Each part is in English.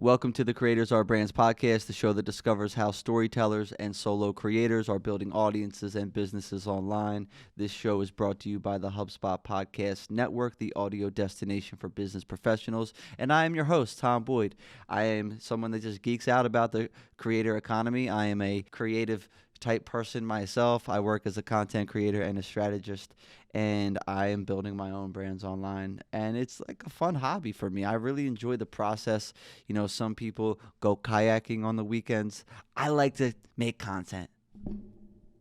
Welcome to the Creators Our Brands podcast, the show that discovers how storytellers and solo creators are building audiences and businesses online. This show is brought to you by the HubSpot Podcast Network, the audio destination for business professionals. And I am your host, Tom Boyd. I am someone that just geeks out about the creator economy. I am a creative type person myself. I work as a content creator and a strategist, and I am building my own brands online, and it's like a fun hobby for me. I really enjoy the process. You know, some people go kayaking on the weekends. I like to make content,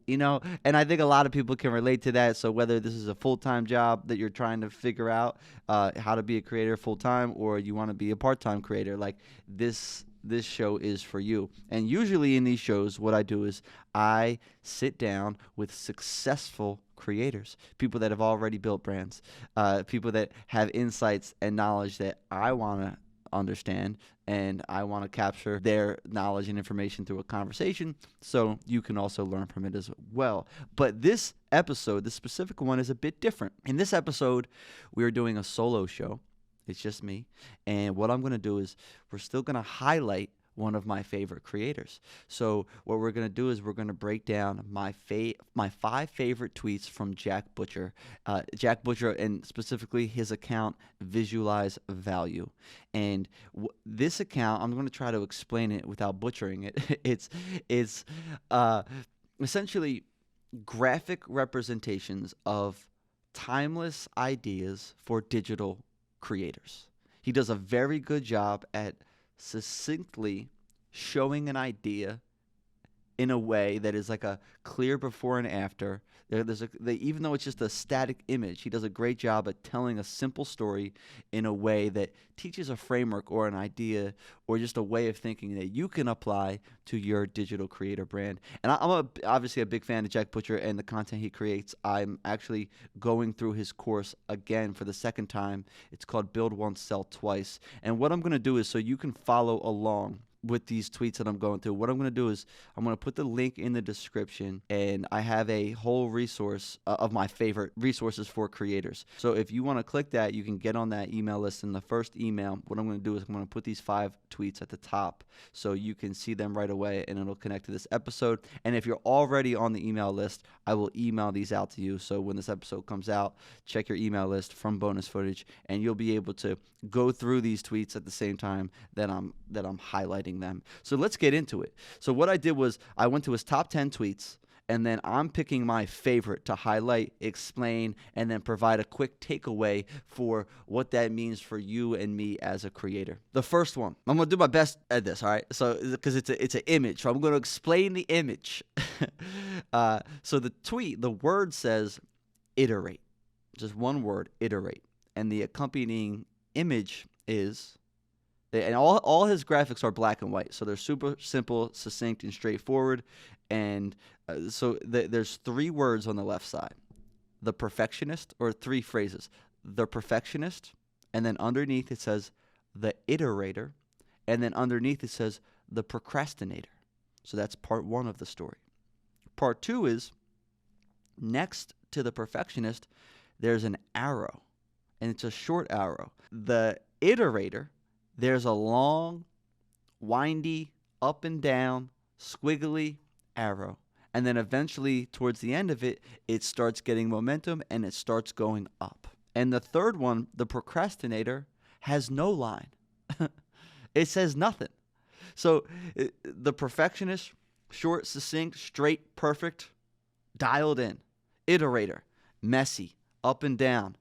and I think a lot of people can relate to that. So whether this is a full-time job that you're trying to figure out how to be a creator full-time, or you want to be a part-time creator, like this show is for you. And usually in these shows, what I do is I sit down with successful creators, people that have already built brands, people that have insights and knowledge that I want to understand, and I want to capture their knowledge and information through a conversation so you can also learn from it as well. But this episode, this specific one, is a bit different. In this episode, we are doing a solo show. It's just me. And what I'm going to do is we're still going to highlight one of my favorite creators. So what we're going to do is we're going to break down my 5 favorite tweets from Jack Butcher. Jack Butcher, and specifically his account, Visualize Value. And this account, I'm going to try to explain it without butchering it. It's essentially graphic representations of timeless ideas for digital creators. He does a very good job at succinctly showing an idea in a way that is like a clear before and after. Even though it's just a static image, he does a great job at telling a simple story in a way that teaches a framework or an idea or just a way of thinking that you can apply to your digital creator brand. And obviously a big fan of Jack Butcher and the content he creates. I'm actually going through his course again for the second time. It's called Build Once, Sell Twice. And what I'm going to do is, so you can follow along with these tweets that I'm going through, what I'm going to do is I'm going to put the link in the description, and I have a whole resource of my favorite resources for creators. So if you want to click that, you can get on that email list. In the first email, what I'm going to do is I'm going to put these 5 tweets at the top so you can see them right away, and it'll connect to this episode. And if you're already on the email list, I will email these out to you. So when this episode comes out, check your email list from Bonus Footage, and you'll be able to go through these tweets at the same time that I'm highlighting them. So let's get into it. So what I did was I went to his top 10 tweets, and then I'm picking my favorite to highlight, explain, and then provide a quick takeaway for what that means for you and me as a creator. The first one, I'm going to do my best at this, all right? So because it's an image, so I'm going to explain the image. So the tweet, the word says iterate. Just one word, iterate. And the accompanying image is, and all his graphics are black and white, so they're super simple, succinct, and straightforward. And so there's 3 words on the left side: the perfectionist, or 3 phrases: the perfectionist, and then underneath it says the iterator, and then underneath it says the procrastinator. So that's part 1 of the story. Part 2 is, next to the perfectionist, there's an arrow, and it's a short arrow. The iterator, there's a long, windy, up and down, squiggly arrow. And then eventually, towards the end of it, it starts getting momentum and it starts going up. And the third one, the procrastinator, has no line. It says nothing. So the perfectionist, short, succinct, straight, perfect, dialed in. Iterator, messy, up and down,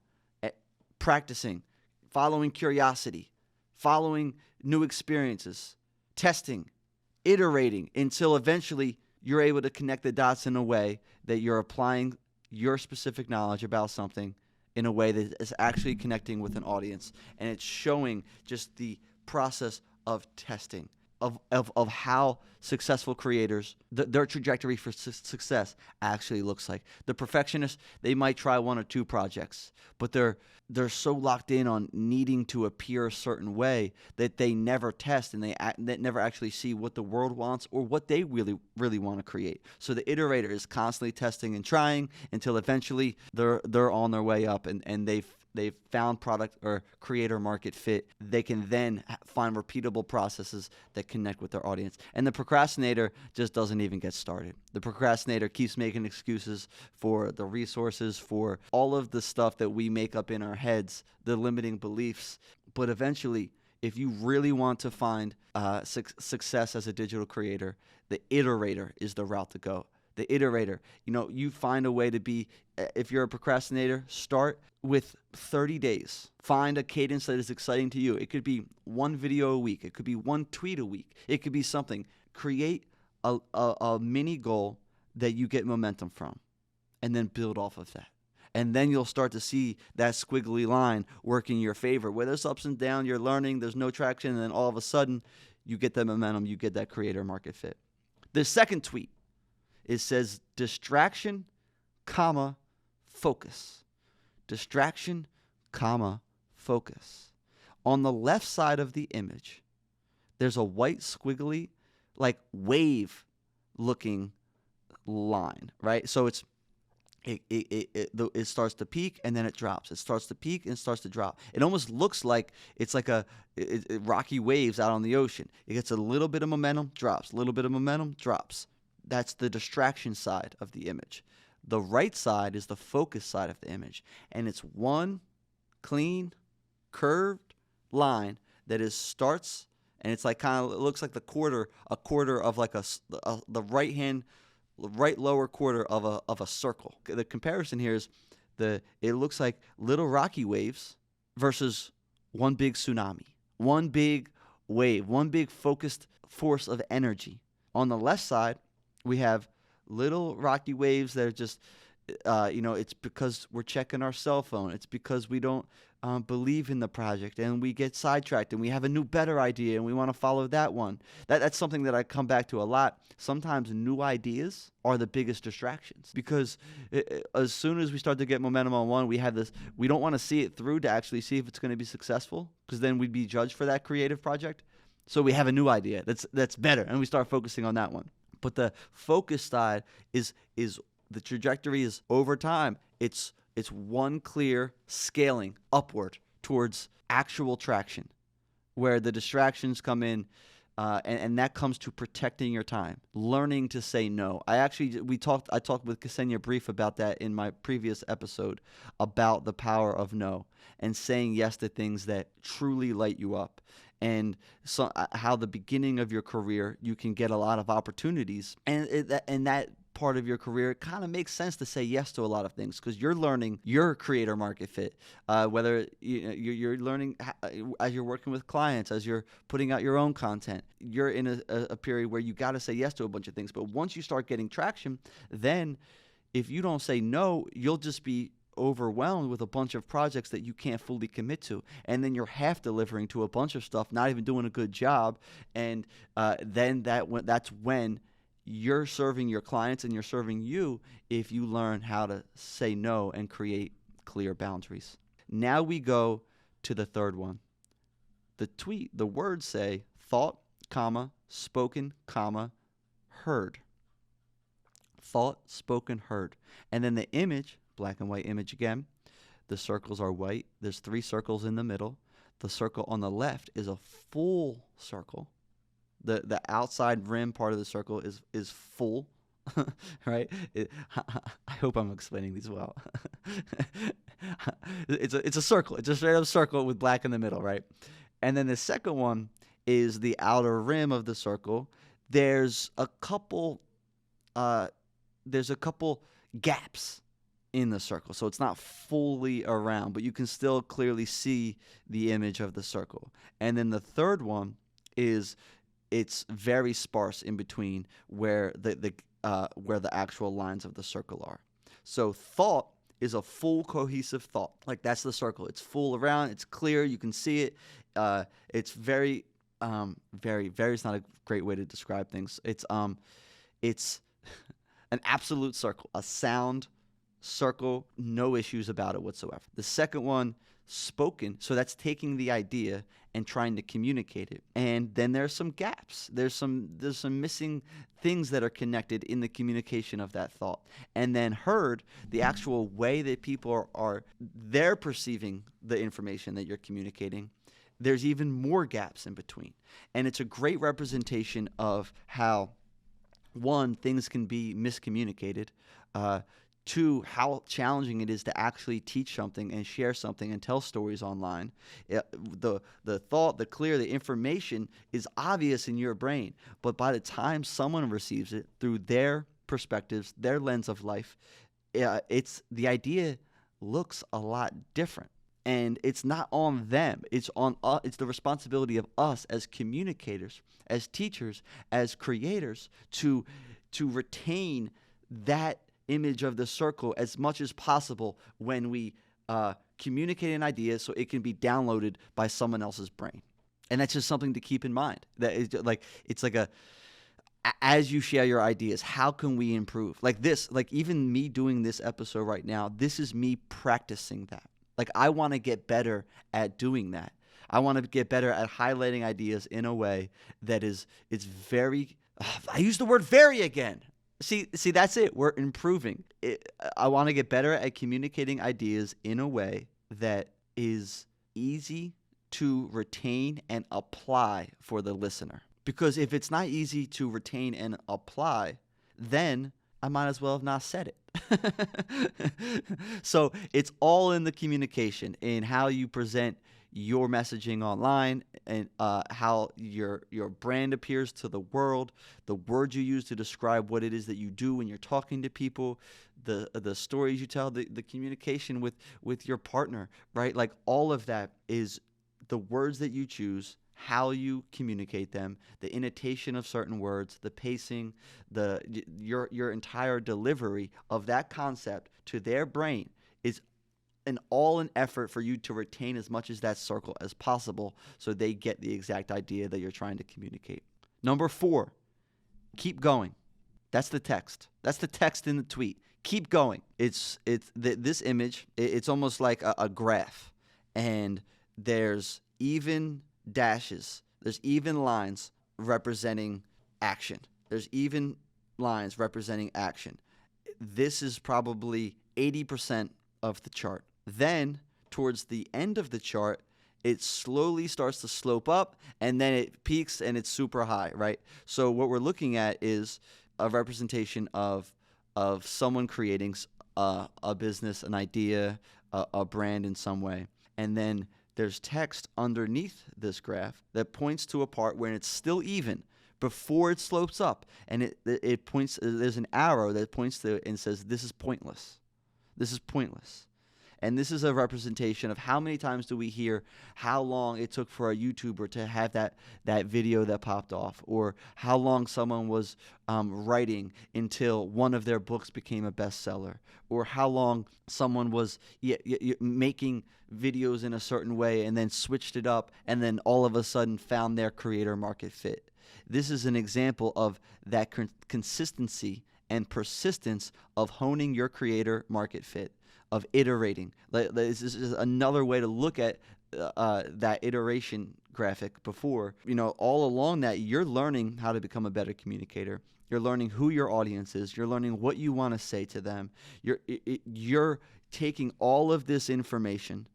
practicing, following curiosity, following new experiences, testing, iterating until eventually you're able to connect the dots in a way that you're applying your specific knowledge about something in a way that is actually connecting with an audience. And it's showing just the process of testing, of how successful creators, their trajectory for success actually looks like. The perfectionists, they might try 1 or 2 projects, but they're so locked in on needing to appear a certain way that they never test, and they never actually see what the world wants or what they really, really want to create. So the iterator is constantly testing and trying until eventually they're on their way up, and they've they've found product or creator market fit, they can then find repeatable processes that connect with their audience. And the procrastinator just doesn't even get started. The procrastinator keeps making excuses for the resources, for all of the stuff that we make up in our heads, the limiting beliefs. But eventually, if you really want to find success as a digital creator, the iterator is the route to go. The iterator, you find a way to be, if you're a procrastinator, start with 30 days. Find a cadence that is exciting to you. It could be one video a week. It could be one tweet a week. It could be something. Create a mini goal that you get momentum from, and then build off of that. And then you'll start to see that squiggly line work in your favor. Where there's ups and downs, you're learning, there's no traction, and then all of a sudden, you get that momentum, you get that creator market fit. The second tweet, it says distraction, focus. Distraction, focus. On the left side of the image, there's a white squiggly, like wave looking line, right? So it starts to peak and then it drops. It starts to peak and starts to drop. It almost looks like it's like rocky waves out on the ocean. It gets a little bit of momentum, drops. A little bit of momentum, drops. That's the distraction side of the image. The right side is the focus side of the image. And it's one clean, curved line that starts, and it's like it looks like a quarter of like the right lower quarter of a circle. The comparison here is it looks like little rocky waves versus one big tsunami, one big wave, one big focused force of energy. On the left side, we have little rocky waves that are just, it's because we're checking our cell phone. It's because we don't believe in the project and we get sidetracked and we have a new, better idea and we want to follow that one. That's something that I come back to a lot. Sometimes new ideas are the biggest distractions because as soon as we start to get momentum on one, we don't want to see it through to actually see if it's going to be successful, because then we'd be judged for that creative project. So we have a new idea that's better and we start focusing on that one. But the focus side is the trajectory is over time. It's one clear scaling upward towards actual traction, where the distractions come in, and that comes to protecting your time, learning to say no. I talked with Ksenia Brief about that in my previous episode, about the power of no and saying yes to things that truly light you up. And so, how the beginning of your career, you can get a lot of opportunities, and that part of your career, it kind of makes sense to say yes to a lot of things because you're learning your creator market fit. Whether you're learning as you're working with clients, as you're putting out your own content, you're in a period where you got to say yes to a bunch of things. But once you start getting traction, then if you don't say no, you'll just be overwhelmed with a bunch of projects that you can't fully commit to, and then you're half delivering to a bunch of stuff, not even doing a good job, and then that's when you're serving your clients and you're serving you if you learn how to say no and create clear boundaries. Now we go to the third one. The words say thought, spoken, heard. Thought, spoken, heard. And then the image, black and white image again. The circles are white. There's 3 circles in the middle. The circle on the left is a full circle. The outside rim part of the circle is full, right? I hope I'm explaining these well. It's a circle. It's a straight up circle with black in the middle, right? And then the second one is the outer rim of the circle. There's a couple gaps in the circle, so it's not fully around, but you can still clearly see the image of the circle. And then the third one is it's very sparse in between where the actual lines of the circle are. So thought is a full cohesive thought. Like that's the circle. It's full around. It's clear. You can see it. It's very, very, very. It's not a great way to describe things. It's an absolute circle, a sound circle, no issues about it whatsoever. The second one, spoken. So that's taking the idea and trying to communicate it. And then there's some gaps. There's some missing things that are connected in the communication of that thought. And then heard, the actual way that people are they're perceiving the information that you're communicating, there's even more gaps in between. And it's a great representation of how, one, things can be miscommunicated, two, how challenging it is to actually teach something and share something and tell stories online. The thought, the information is obvious in your brain, but by the time someone receives it through their perspectives, their lens of life, the idea looks a lot different. And it's not on them. It's on us. It's the responsibility of us as communicators, as teachers, as creators to retain that image of the circle as much as possible when we communicate an idea, so it can be downloaded by someone else's brain. And that's just something to keep in mind. That is as you share your ideas, how can we improve? Like this, like even me doing this episode right now, this is me practicing that. Like, I want to get better at doing that. I want to get better at highlighting ideas in a way that it's very, I use the word very again. See, that's it. We're improving. I want to get better at communicating ideas in a way that is easy to retain and apply for the listener. Because if it's not easy to retain and apply, then I might as well have not said it. So it's all in the communication, in how you present your messaging online, and how your brand appears to the world, the words you use to describe what it is that you do when you're talking to people, the stories you tell, the communication with your partner, right? Like, all of that is the words that you choose, how you communicate them, the intonation of certain words, the pacing, your entire delivery of that concept to their brain is an effort for you to retain as much as that circle as possible, so they get the exact idea that you're trying to communicate. Number 4, keep going. That's the text. That's the text in the tweet. Keep going. This image. It's almost like a graph, and there's even dashes. There's even lines representing action. There's even lines representing action. This is probably 80% of the chart. Then, towards the end of the chart, it slowly starts to slope up, and then it peaks and it's super high, right? So what we're looking at is a representation of someone creating a business, an idea, a brand in some way. And then there's text underneath this graph that points to a part where it's still even before it slopes up, and it points. There's an arrow that points to it and says, "This is pointless. This is pointless." And this is a representation of how many times do we hear how long it took for a YouTuber to have that video that popped off, or how long someone was writing until one of their books became a bestseller, or how long someone was making videos in a certain way and then switched it up and then all of a sudden found their creator market fit. This is an example of that consistency and persistence of honing your creator market fit, of iterating. This is another way to look at that iteration graphic before. All along that, you're learning how to become a better communicator. You're learning who your audience is. You're learning what you want to say to them. You're taking all of this information,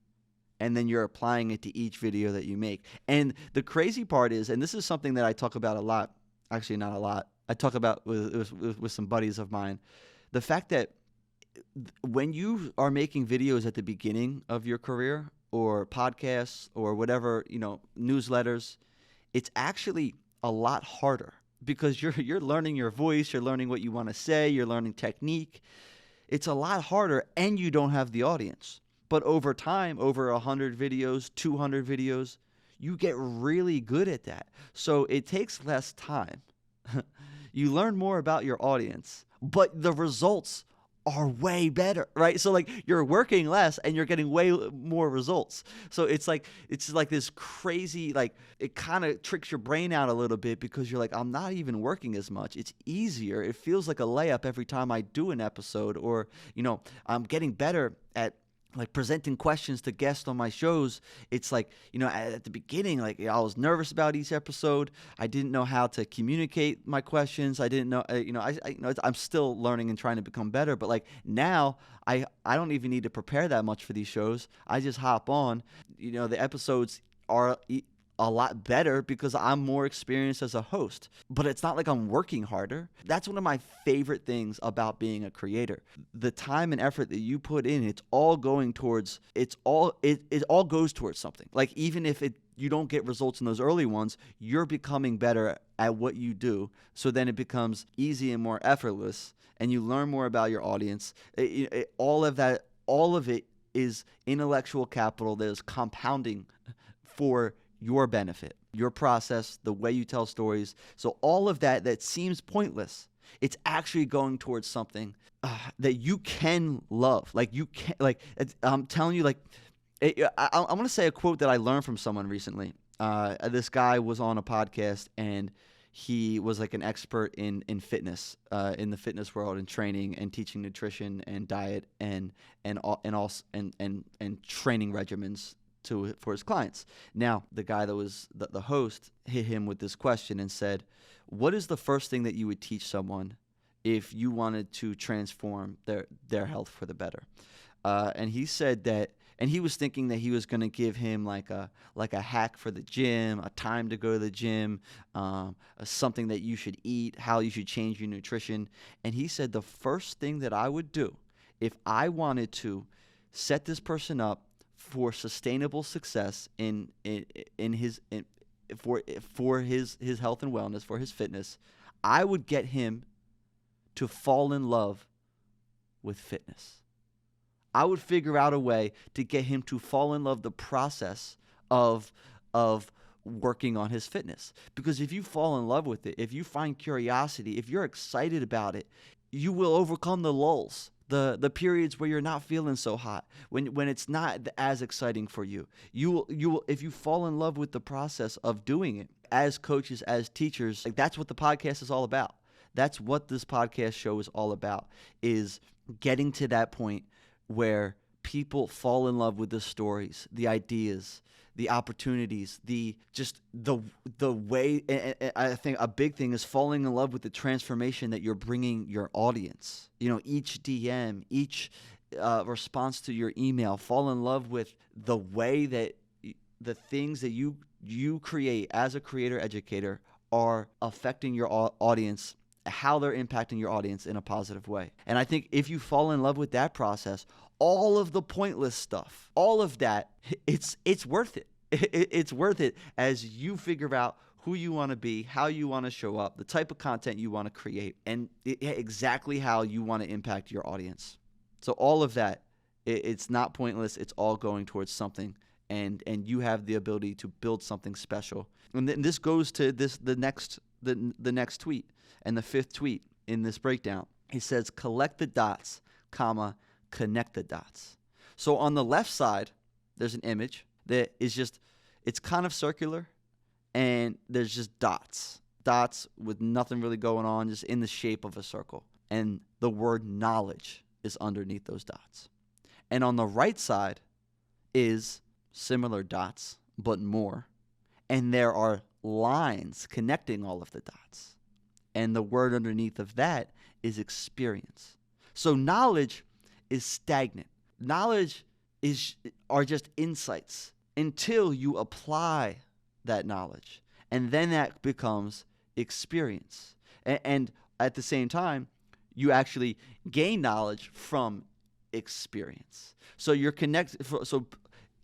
and then you're applying it to each video that you make. And the crazy part is, and this is something that I talk about a lot, actually not a lot, I talk about with some buddies of mine, the fact that when you are making videos at the beginning of your career, or podcasts, or whatever, newsletters, it's actually a lot harder, because you're learning your voice, you're learning what you want to say, you're learning technique. It's a lot harder, and you don't have the audience. But over time, over 100 videos, 200 videos, you get really good at that. So it takes less time. You learn more about your audience, but the results are way better, right? So like, you're working less and you're getting way more results. So it's like this crazy, like, it kind of tricks your brain out a little bit, because you're like, I'm not even working as much. It's easier. It feels like a layup every time I do an episode, or I'm getting better at like presenting questions to guests on my shows, it's like, at the beginning, like I was nervous about each episode. I didn't know how to communicate my questions. I didn't know, I'm still learning and trying to become better. But like now, I don't even need to prepare that much for these shows. I just hop on. The episodes are a lot better because I'm more experienced as a host. But it's not like I'm working harder. That's one of my favorite things about being a creator. The time and effort that you put in, it all goes towards something. Like even if you don't get results in those early ones, you're becoming better at what you do. So then it becomes easy and more effortless, and you learn more about your audience. All of it is intellectual capital that is compounding for your benefit, your process, the way you tell stories. So all of that seems pointless, it's actually going towards something that you can love. Like you can, like I'm telling you, like I want to say a quote that I learned from someone recently. This guy was on a podcast, and he was like an expert in fitness, in the fitness world, and training and teaching nutrition and diet and training regimens for his clients. Now, the guy that was the host hit him with this question and said, what is the first thing that you would teach someone if you wanted to transform their health for the better? And he said that, and he was thinking that he was going to give him like a hack for the gym, a time to go to the gym, something that you should eat, how you should change your nutrition. And he said the first thing that I would do if I wanted to set this person up for sustainable success for his health and wellness, for his fitness, I would get him to fall in love with fitness. I would figure out a way to get him to fall in love the process of working on his fitness. Because if you fall in love with it, if you find curiosity, if you're excited about it, you will overcome the lulls. The periods where you're not feeling so hot, when it's not as exciting for you. You will if you fall in love with the process of doing it. As coaches, as teachers, like that's what the podcast is all about. That's what this podcast show is all about, is getting to that point where people fall in love with the stories, the ideas, the opportunities, the way. And I think a big thing is falling in love with the transformation that you're bringing your audience. Each DM, each response to your email, fall in love with the way that the things that you create as a creator educator are affecting your audience, how they're impacting your audience in a positive way. And I think if you fall in love with that process, all of the pointless stuff, all of that, it's worth it. It's worth it as you figure out who you want to be, how you want to show up, the type of content you want to create, and exactly how you want to impact your audience. So all of that, it's not pointless. It's all going towards something, and you have the ability to build something special. And then this goes to the next tweet. And the fifth tweet in this breakdown, he says, collect the dots, connect the dots. So on the left side, there's an image that is it's kind of circular, and there's just dots with nothing really going on, just in the shape of a circle. And the word knowledge is underneath those dots. And on the right side is similar dots, but more. And there are lines connecting all of the dots. And the word underneath of that is experience. So knowledge is stagnant. Knowledge are just insights until you apply that knowledge. And then that becomes experience. And at the same time, you actually gain knowledge from experience. So you're connected. So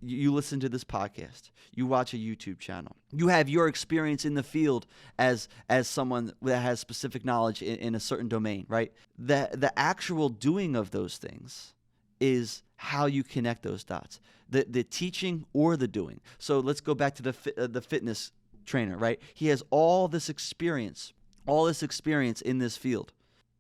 you listen to this podcast, you watch a YouTube channel, you have your experience in the field as someone that has specific knowledge in a certain domain, right? The actual doing of those things is how you connect those dots, the teaching or the doing. So let's go back to the fitness trainer, right? He has all this experience in this field.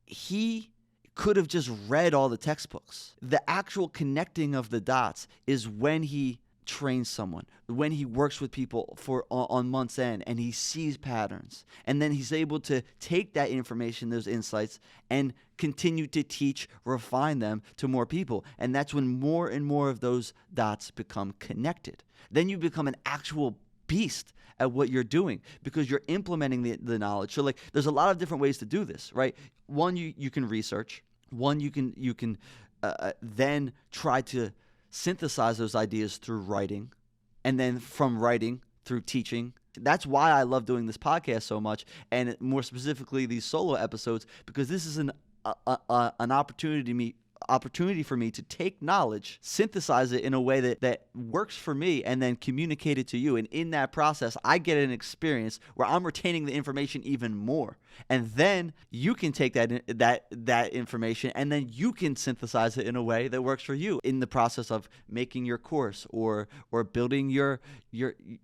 He could have just read all the textbooks. The actual connecting of the dots is when he trains someone, when he works with people for on month's end and he sees patterns, and then he's able to take that information, those insights, and continue to teach, refine them to more people. And that's when more and more of those dots become connected. Then you become an actual beast at what you're doing because you're implementing the knowledge. So like there's a lot of different ways to do this, right? One, you can research. One, you can then try to synthesize those ideas through writing, and then from writing through teaching. That's why I love doing this podcast so much, and more specifically these solo episodes, because this is an opportunity for me to take knowledge, synthesize it in a way that works for me, and then communicate it to you. And in that process, I get an experience where I'm retaining the information even more. And then you can take that information, and then you can synthesize it in a way that works for you in the process of making your course or building your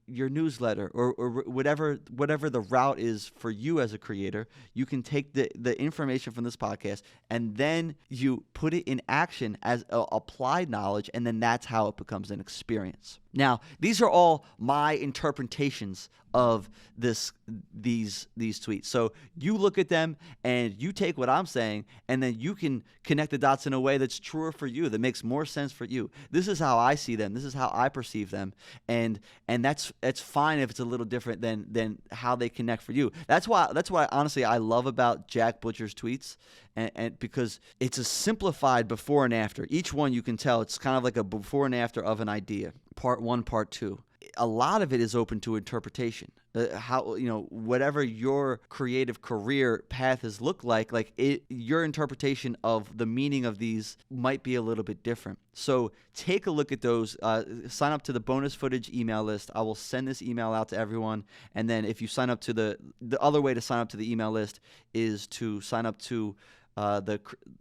newsletter or whatever the route is for you as a creator. You can take the information from this podcast, and then you put it in action as applied knowledge, and then that's how it becomes an experience. Now, these are all my interpretations of these tweets. So you look at them and you take what I'm saying, and then you can connect the dots in a way that's truer for you, that makes more sense for you. This is how I see them. This is how I perceive them, and that's fine if it's a little different than how they connect for you. That's why honestly I love about Jack Butcher's tweets, and because it's a simplified before and after. Each one, you can tell it's kind of like a before and after of an idea. Part 1, part 2. A lot of it is open to interpretation. Whatever your creative career path has looked like your interpretation of the meaning of these might be a little bit different. So take a look at those. Sign up to the bonus footage email list. I will send this email out to everyone. And then if you sign up to the other way to sign up to the email list is to sign up to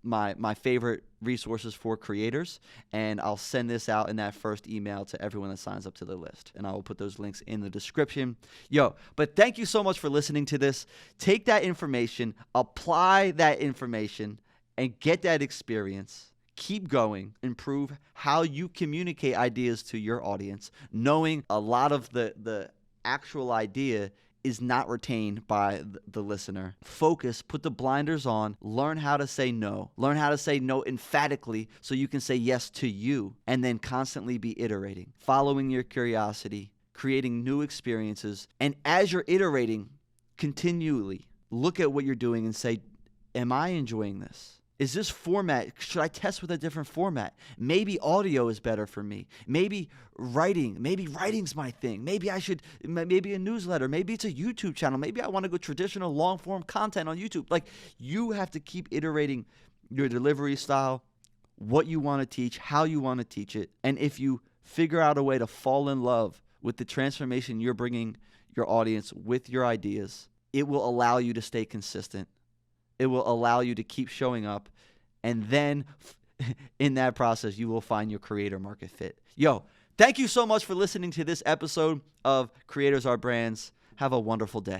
my favorite resources for creators, and I'll send this out in that first email to everyone that signs up to the list, and I will put those links in the description. But thank you so much for listening to this. Take that information, apply that information, and get that experience. Keep going, improve how you communicate ideas to your audience, knowing a lot of the actual idea is not retained by the listener. Focus, put the blinders on, learn how to say no. Learn how to say no emphatically so you can say yes to you, and then constantly be iterating, following your curiosity, creating new experiences. And as you're iterating, continually look at what you're doing and say, am I enjoying this? Is this format, should I test with a different format? Maybe audio is better for me. Maybe writing's my thing. Maybe a newsletter. Maybe it's a YouTube channel. Maybe I want to go traditional long form content on YouTube. Like, you have to keep iterating your delivery style, what you want to teach, how you want to teach it. And if you figure out a way to fall in love with the transformation you're bringing your audience with your ideas, it will allow you to stay consistent. It will allow you to keep showing up, and then in that process, you will find your creator market fit. Thank you so much for listening to this episode of Creators Are Brands. Have a wonderful day.